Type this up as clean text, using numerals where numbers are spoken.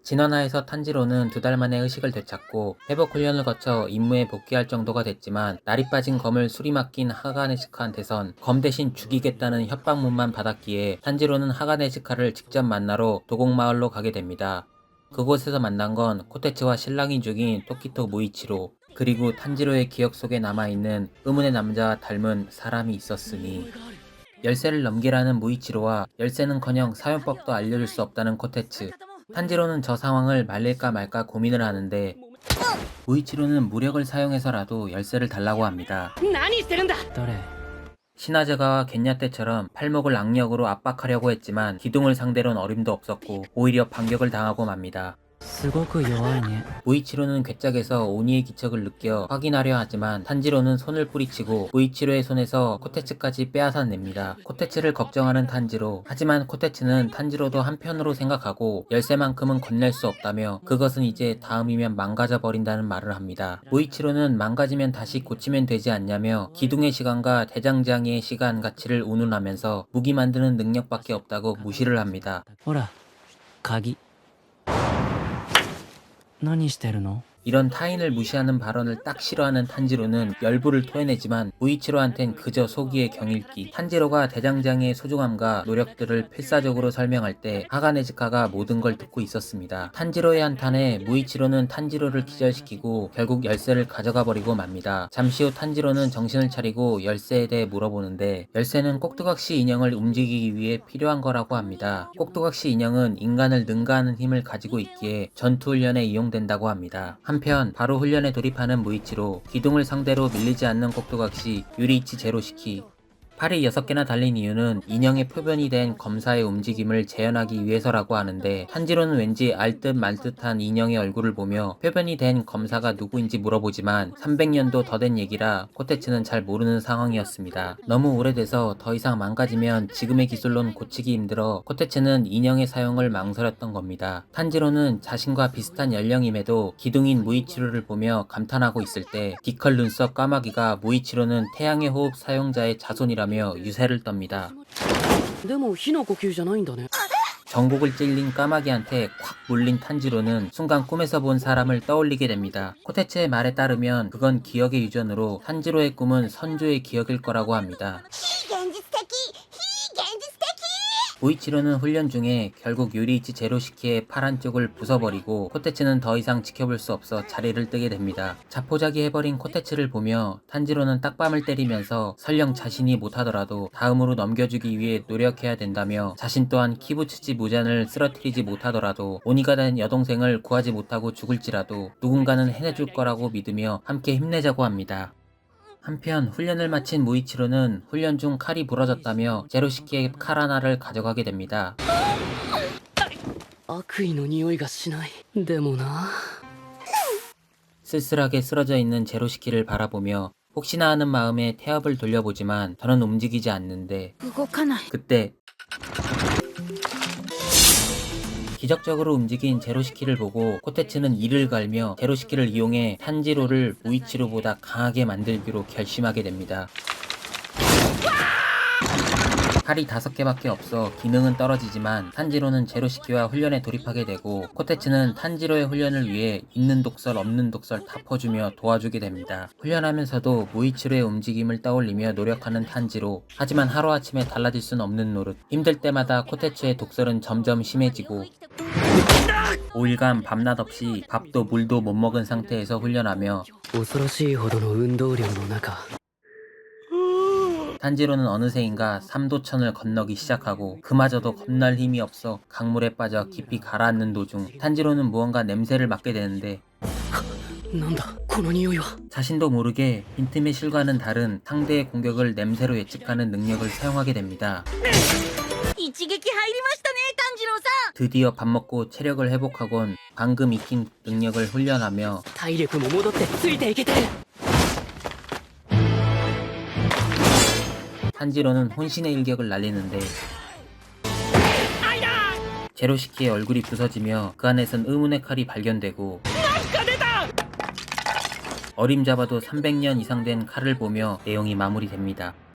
진원하에서 탄지로는 2달 만에 의식을 되찾고 회복 훈련을 거쳐 임무에 복귀할 정도가 됐지만 날이 빠진 검을 술이 맡긴 하가네시카한테선 검 대신 죽이겠다는 협박문만 받았기에 탄지로는 하가네시카를 직접 만나러 도곡마을로 가게 됩니다. 그곳에서 만난 건 코테츠와 신랑이 죽인 토키토 무이치로, 그리고 탄지로의 기억 속에 남아있는 의문의 남자와 닮은 사람이 있었으니. 열쇠를 넘기라는 무이치로와 열쇠는커녕 사용법도 알려줄 수 없다는 코테츠. 탄지로는 저 상황을 말릴까 말까 고민을 하는데 무이치로는 무력을 사용해서라도 열쇠를 달라고 합니다. 시나즈가와 겐야 때처럼 팔목을 악력으로 압박하려고 했지만 기둥을 상대로는 어림도 없었고 오히려 반격을 당하고 맙니다. 무이치로는 괴짝에서 오니의 기척을 느껴 확인하려 하지만 탄지로는 손을 뿌리치고 무이치로의 손에서 코테츠까지 빼앗아냅니다. 코테츠를 걱정하는 탄지로, 하지만 코테츠는 탄지로도 한편으로 생각하고 열쇠만큼은 건넬 수 없다며 그것은 이제 다음이면 망가져 버린다는 말을 합니다. 무이치로는 망가지면 다시 고치면 되지 않냐며 기둥의 시간과 대장장이의 시간 가치를 운운하면서 무기 만드는 능력밖에 없다고 무시를 합니다. 鍵 何してるの? 이런 타인을 무시하는 발언을 딱 싫어하는 탄지로는 열불을 토해내지만 무이치로한텐 그저 속이의 경읽기. 탄지로가 대장장이의 소중함과 노력들을 필사적으로 설명할 때 하가네즈카가 모든 걸 듣고 있었습니다. 탄지로의 한탄에 무이치로는 탄지로를 기절시키고 결국 열쇠를 가져가 버리고 맙니다. 잠시 후 탄지로는 정신을 차리고 열쇠에 대해 물어보는데 열쇠는 꼭두각시 인형을 움직이기 위해 필요한 거라고 합니다. 꼭두각시 인형은 인간을 능가하는 힘을 가지고 있기에 전투훈련에 이용된다고 합니다. 한편 바로 훈련에 돌입하는 무이치로, 기둥을 상대로 밀리지 않는 꼭두각시 유리이치 제로시키. 팔이 6개나 달린 이유는 인형의 표변이 된 검사의 움직임을 재현하기 위해서라고 하는데 탄지로는 왠지 알듯 말듯한 인형의 얼굴을 보며 표변이 된 검사가 누구인지 물어보지만 300년도 더 된 얘기라 코테츠는 잘 모르는 상황이었습니다. 너무 오래돼서 더 이상 망가지면 지금의 기술로는 고치기 힘들어 코테츠는 인형의 사용을 망설였던 겁니다. 탄지로는 자신과 비슷한 연령임에도 기둥인 무이치로를 보며 감탄하고 있을 때 기컬 눈썹 까마귀가 무이치로는 태양의 호흡 사용자의 자손이라며 유세를 떱니다. 전곡을 찔린 까마귀한테 콱 물린 탄지로는 순간 꿈에서 본 사람을 떠올리게 됩니다. 코테츠의 말에 따르면 그건 기억의 유전으로 탄지로의 꿈은 선조의 기억일 거라고 합니다. 무이치로는 훈련 중에 결국 유리이치 제로시키의 팔 한쪽을 부숴버리고 코테츠는 더 이상 지켜볼 수 없어 자리를 뜨게 됩니다. 자포자기 해버린 코테츠를 보며 탄지로는 딱밤을 때리면서 설령 자신이 못하더라도 다음으로 넘겨주기 위해 노력해야 된다며 자신 또한 키부츠지 무잔을 쓰러뜨리지 못하더라도 오니가 된 여동생을 구하지 못하고 죽을지라도 누군가는 해내줄 거라고 믿으며 함께 힘내자고 합니다. 한편 훈련을 마친 무이치로는 훈련 중 칼이 부러졌다며 제로시키의 칼 하나를 가져가게 됩니다. 쓸쓸하게 쓰러져 있는 제로시키를 바라보며 혹시나 하는 마음에 태엽을 돌려보지만 더는 움직이지 않는데 그때 기적적으로 움직인 제로시키를 보고 코테츠는 이를 갈며 제로시키를 이용해 탄지로를 무이치로보다 강하게 만들기로 결심하게 됩니다. 칼이 5개밖에 없어 기능은 떨어지지만 탄지로는 제로시키와 훈련에 돌입하게 되고 코테츠는 탄지로의 훈련을 위해 있는 독설 없는 독설 다 퍼주며 도와주게 됩니다. 훈련하면서도 무이치로의 움직임을 떠올리며 노력하는 탄지로. 하지만 하루아침에 달라질 순 없는 노릇. 힘들 때마다 코테츠의 독설은 점점 심해지고 5일간 밤낮 없이 밥도 물도 못 먹은 상태에서 훈련하며 탄지로는 어느새인가 3도천을 건너기 시작하고 그마저도 겁날 힘이 없어 강물에 빠져 깊이 가라앉는 도중 탄지로는 무언가 냄새를 맡게 되는데 자신도 모르게 빈틈의 실과는 다른 상대의 공격을 냄새로 예측하는 능력을 사용하게 됩니다. 드디어 밥 먹고 체력을 회복하곤 방금 익힌 능력을 훈련하며 탄지로는 혼신의 일격을 날리는데 제로시키의 얼굴이 부서지며 그 안에선 의문의 칼이 발견되고 어림잡아도 300년 이상 된 칼을 보며 내용이 마무리됩니다.